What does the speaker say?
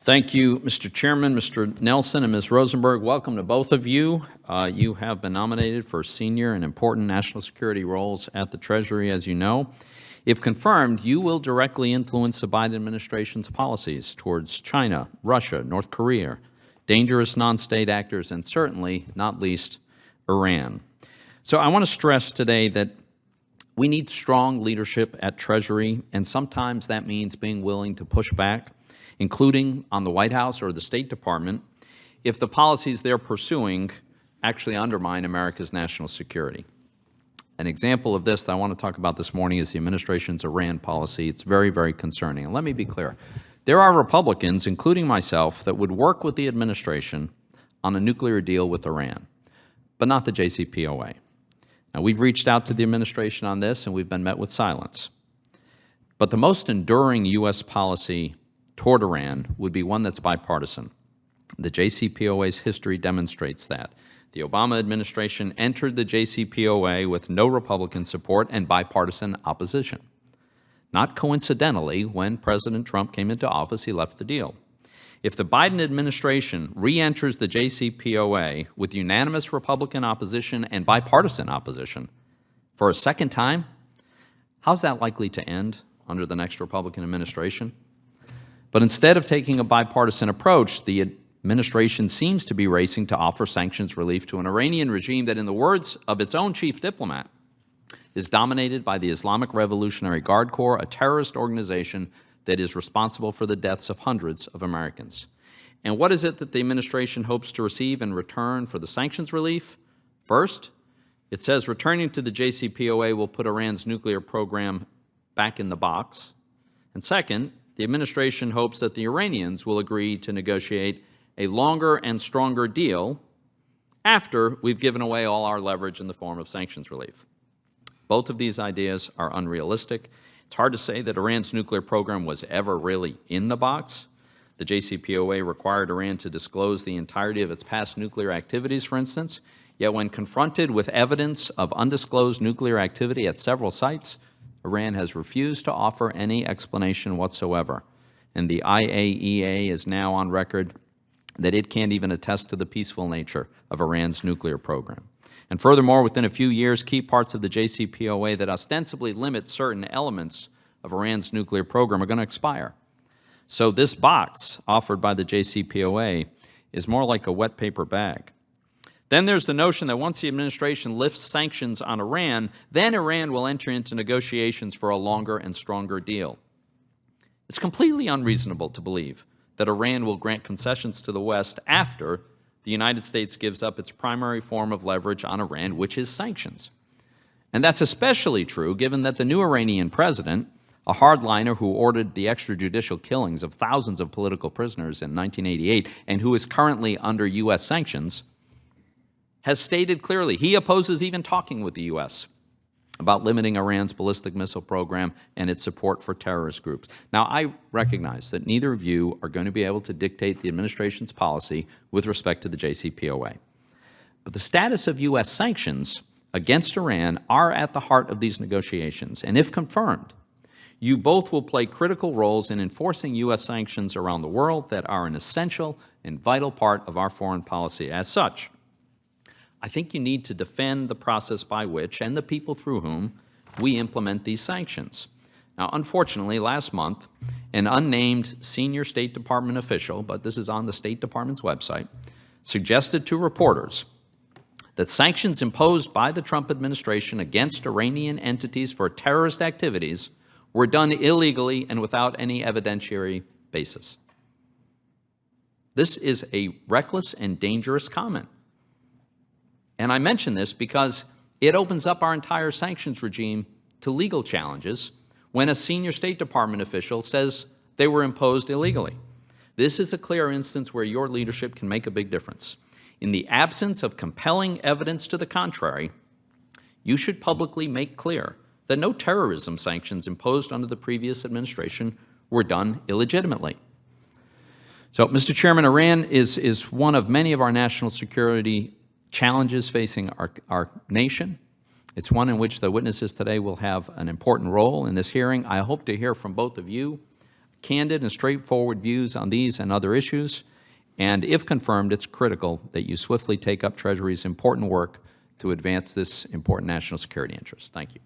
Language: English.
Thank you, Mr. Chairman, Mr. Nelson, and Ms. Rosenberg. Welcome to both of you. You have been nominated for senior and important national security roles at the Treasury, as you know. If confirmed, you will directly influence the Biden administration's policies towards China, Russia, North Korea, dangerous non-state actors, and certainly, not least, Iran. So I want to stress today that we need strong leadership at Treasury, and sometimes that means being willing to push back, including on the White House or the State Department, if the policies they're pursuing actually undermine America's national security. An example of this that I want to talk about this morning is the administration's Iran policy. It's very, very concerning. And let me be clear. There are Republicans, including myself, that would work with the administration on a nuclear deal with Iran, but not the JCPOA. Now, we've reached out to the administration on this, and we've been met with silence. But the most enduring U.S. policy toward Iran would be one that's bipartisan. The JCPOA's history demonstrates that. The Obama administration entered the JCPOA with no Republican support and bipartisan opposition. Not coincidentally, when President Trump came into office, he left the deal. If the Biden administration re-enters the JCPOA with unanimous Republican opposition and bipartisan opposition for a second time, how's that likely to end under the next Republican administration? But instead of taking a bipartisan approach, the administration seems to be racing to offer sanctions relief to an Iranian regime that, in the words of its own chief diplomat, is dominated by the Islamic Revolutionary Guard Corps, a terrorist organization that is responsible for the deaths of hundreds of Americans. And what is it that the administration hopes to receive in return for the sanctions relief? First, it says returning to the JCPOA will put Iran's nuclear program back in the box. And second, the administration hopes that the Iranians will agree to negotiate a longer and stronger deal after we've given away all our leverage in the form of sanctions relief. Both of these ideas are unrealistic. It's hard to say that Iran's nuclear program was ever really in the box. The JCPOA required Iran to disclose the entirety of its past nuclear activities, for instance, yet when confronted with evidence of undisclosed nuclear activity at several sites, Iran has refused to offer any explanation whatsoever. And the IAEA is now on record that it can't even attest to the peaceful nature of Iran's nuclear program. And furthermore, within a few years, key parts of the JCPOA that ostensibly limit certain elements of Iran's nuclear program are going to expire. So this box offered by the JCPOA is more like a wet paper bag. Then there's the notion that once the administration lifts sanctions on Iran, then Iran will enter into negotiations for a longer and stronger deal. It's completely unreasonable to believe that Iran will grant concessions to the West after the United States gives up its primary form of leverage on Iran, which is sanctions. And that's especially true given that the new Iranian president, a hardliner who ordered the extrajudicial killings of thousands of political prisoners in 1988 and who is currently under U.S. sanctions, has stated clearly he opposes even talking with the U.S. about limiting Iran's ballistic missile program and its support for terrorist groups. Now, I recognize that neither of you are going to be able to dictate the administration's policy with respect to the JCPOA. But the status of U.S. sanctions against Iran are at the heart of these negotiations. And if confirmed, you both will play critical roles in enforcing U.S. sanctions around the world that are an essential and vital part of our foreign policy. As such, I think you need to defend the process by which and the people through whom we implement these sanctions. Now, unfortunately, last month, an unnamed senior State Department official, but this is on the State Department's website, suggested to reporters that sanctions imposed by the Trump administration against Iranian entities for terrorist activities were done illegally and without any evidentiary basis. This is a reckless and dangerous comment. And I mention this because it opens up our entire sanctions regime to legal challenges when a senior State Department official says they were imposed illegally. This is a clear instance where your leadership can make a big difference. In the absence of compelling evidence to the contrary, you should publicly make clear that no terrorism sanctions imposed under the previous administration were done illegitimately. So, Mr. Chairman, Iran is one of many of our national security challenges facing our nation. It's one in which the witnesses today will have an important role in this hearing. I hope to hear from both of you candid and straightforward views on these and other issues. And if confirmed, it's critical that you swiftly take up Treasury's important work to advance this important national security interest. Thank you.